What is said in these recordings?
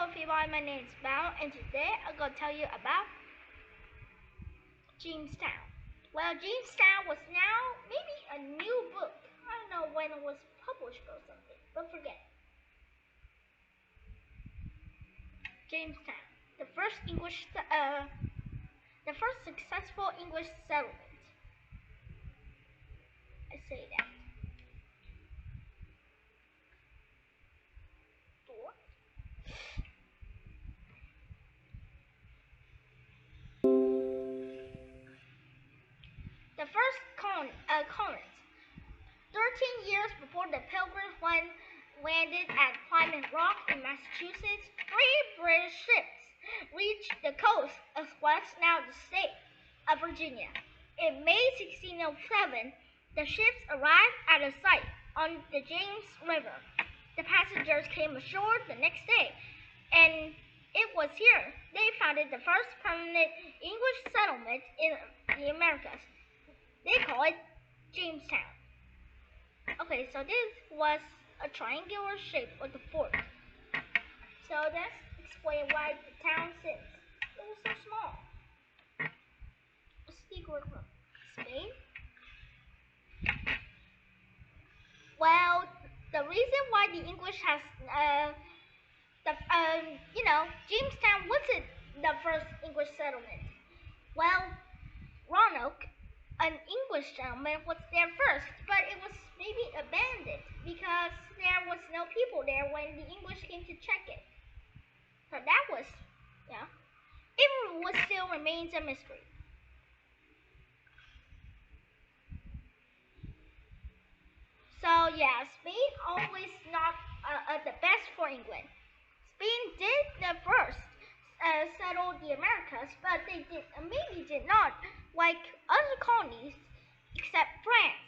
Hello everybody, my name is Val, and today I'm going to tell you about Jamestown. Well, Jamestown was now maybe a new book. I don't know when it was published or something, but forget. Jamestown, the first successful English settlement. I say that. The first colonists. 13 years before the Pilgrims landed at Plymouth Rock in Massachusetts, 3 British ships reached the coast of what's now the state of Virginia. In May 1607, the ships arrived at a site on the James River. The passengers came ashore the next day, and it was here they founded the first permanent English settlement in the Americas. They call it Jamestown. Okay, so this was a triangular shape with the fort. So let's explain why the town sits. It was so small. A secret from Spain. Well, the reason why the English has Jamestown wasn't the first English settlement. Well, Roanoke, an English gentleman, was there first, but it was maybe abandoned because there was no people there when the English came to check it. So that was, it still remains a mystery. So Spain always not the best for England. Spain did the first settle the Americas, but they did not like other colonies except France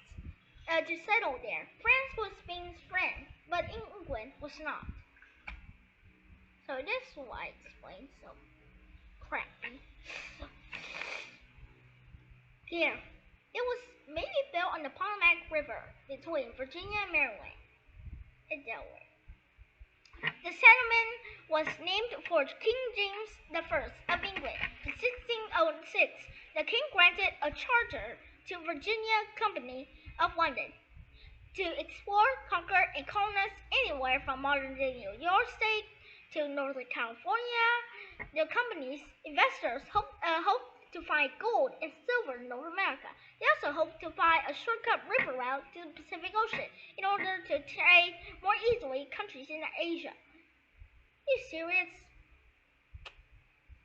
to settle there. France was Spain's friend, but England was not. So this is why I explained so crappy. Here, it was maybe built on the Potomac River between Virginia and Maryland and Delaware. The settlement was named for King James I of England. In 1606, the king granted a charter to Virginia Company of London to explore, conquer, and colonize anywhere from modern-day New York State to Northern California. The company's investors hoped to find gold and silver in North America. They also hoped to find a shortcut river route to the Pacific Ocean in order to trade more easily countries in Asia. Are you serious?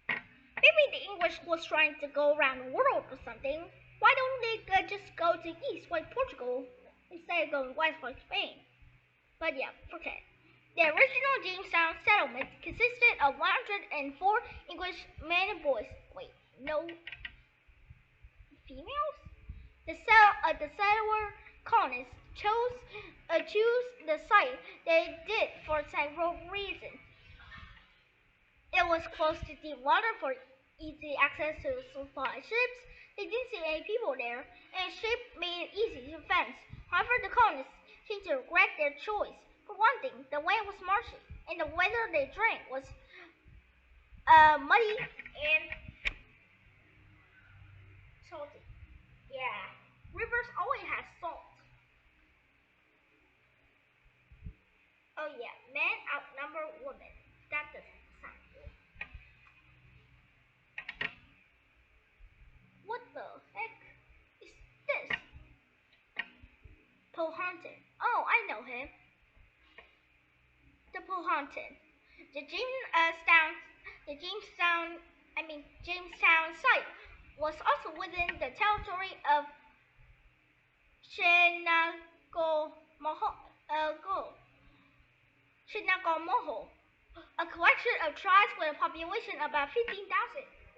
Maybe the English was trying to go around the world or something. Why don't they just go to east like Portugal instead of going west like Spain? But forget. The original Jamestown settlement consisted of 104 English men and boys. Wait, no females? The settler colonists choose the site they did for several reasons. It was close to deep water for easy access to supply ships. They didn't see any people there, and the shape made it easy to fence. However, the colonists seemed to regret their choice. For one thing, the land was marshy, and the weather they drank was muddy and salty. Yeah, rivers always have salt. Oh yeah, men outnumber women. That doesn't sound good. What the heck is this? Powhatan. Oh, I know him. The Powhatan. The Jamestown site was also within the territory of Chinnagomoho, a collection of tribes with a population of about 15,000.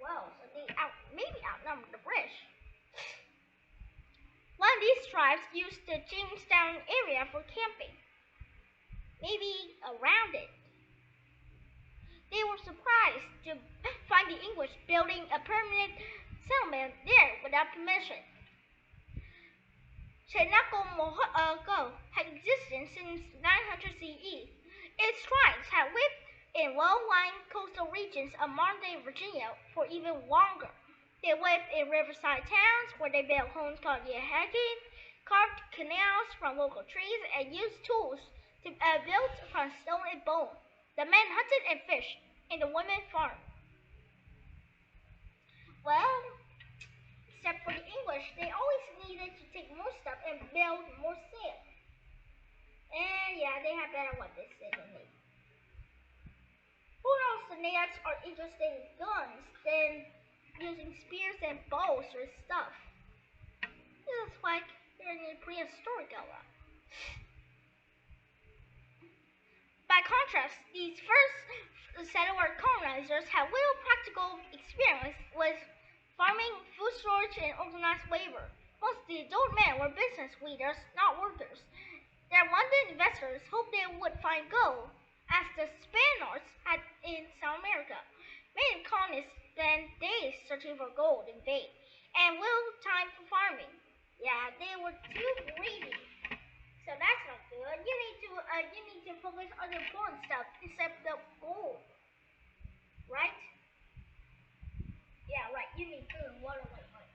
Well, so they maybe outnumber the British. One of these tribes used the Jamestown area for camping, maybe around it. They were surprised to find the English building a permanent settlement there without permission. Chinnagomoho had existed since 900 CE. Its tribes had lived in low-lying coastal regions of modern-day Virginia for even longer. They lived in riverside towns where they built homes called yahagis, carved canals from local trees, and used tools built from stone and bone. The men hunted and fished, and the women farmed. Well, except for the English, they always needed to take more stuff and build more sail. And yeah, they have better weapons than me. Who knows, the natives are interested in guns than using spears and bows or stuff. This is like they're in a prehistoric era. By contrast, these first settler colonizers had little practical experience with farming, food storage, and organized labor. Most of the adult men were business leaders, not workers. Their London investors hoped they would find gold, as the Spaniards had in South America. Many colonists spent days searching for gold in vain, and little time for farming. Yeah, they were too greedy. So that's not good. You need to focus on the important stuff except the gold, right? Yeah, right. You need food and water like money.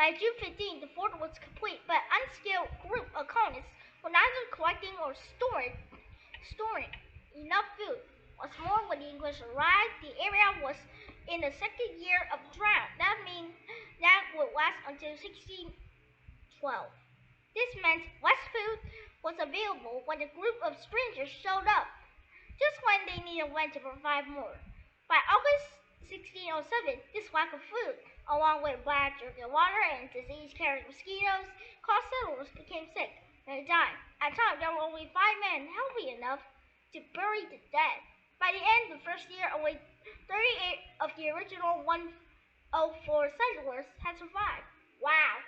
By June 15, the fort was complete, but unskilled group of colonists were neither collecting or storing enough food. What's more, when the English arrived, the area was in the second year of drought. That means that would last until 1612. This meant less food was available when a group of strangers showed up, just when they needed land to provide more. By August 1607, this lack of food, along with bad drinking water and disease-carrying mosquitoes, caused settlers became sick and died. At the time, there were only 5 men healthy enough to bury the dead. By the end of the first year, only 38 of the original 104 settlers had survived. Wow,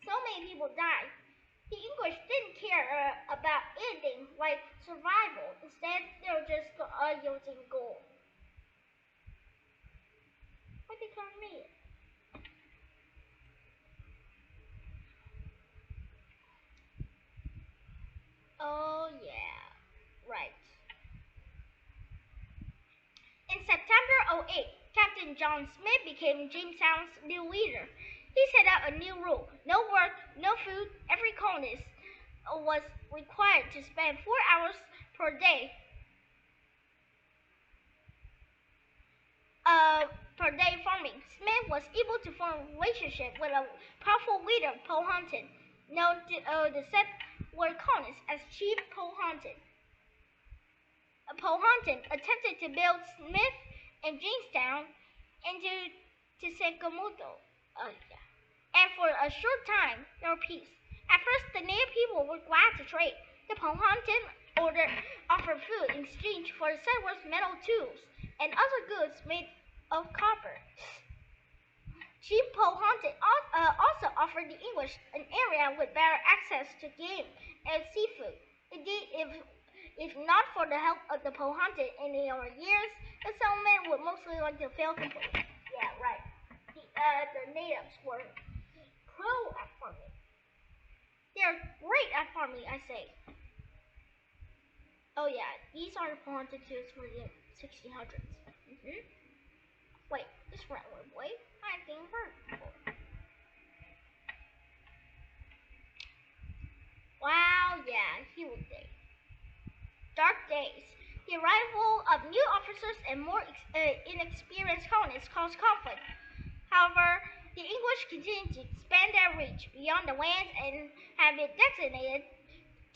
so many people died. The English didn't care about anything like survival. Instead, they were just using gold. What they call me? Oh yeah, right. In September '08, Captain John Smith became Jamestown's new leader. He set out a new rule: no work, no food. Every colonist was required to spend 4 hours per day farming. Smith was able to form a relationship with a powerful leader, Powhatan, known to the settler colonists as Chief Powhatan. Powhatan attempted to build Smith and Jamestown into Sakamoto. Yeah. And for a short time, there was peace. At first, the native people were glad to trade. The Powhatan offered food in exchange for the settlers' metal tools and other goods made of copper. Chief Powhatan also offered the English an area with better access to game and seafood. Indeed, if not for the help of the Powhatan in the early years, the settlement would mostly like to fail completely. Yeah, right. The natives were pro at farming. They're great at farming, I say. Oh yeah, these are the Powhatan tools for the 1600s. Wait, this rattler boy, I think I've heard before. Wow, yeah, he was there. Dark days. The arrival of new officers and more inexperienced colonists caused conflict. However, the English continued to expand their reach beyond the lands and have been designated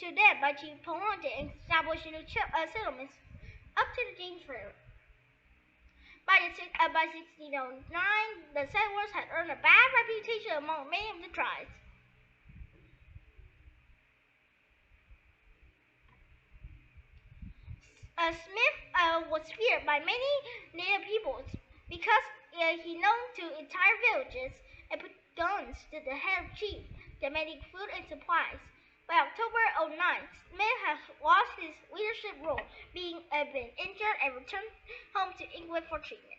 to them by Chief Powhatan and established new settlements up to the James River. By 1609, the settlers had earned a bad reputation among many of the tribes. Smith was feared by many native peoples because he known to entire villages and put guns to the head of chief, demanding food and supplies. By October '09, Smith has lost his leadership role, being been injured and returned home to England for treatment.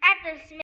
After Smith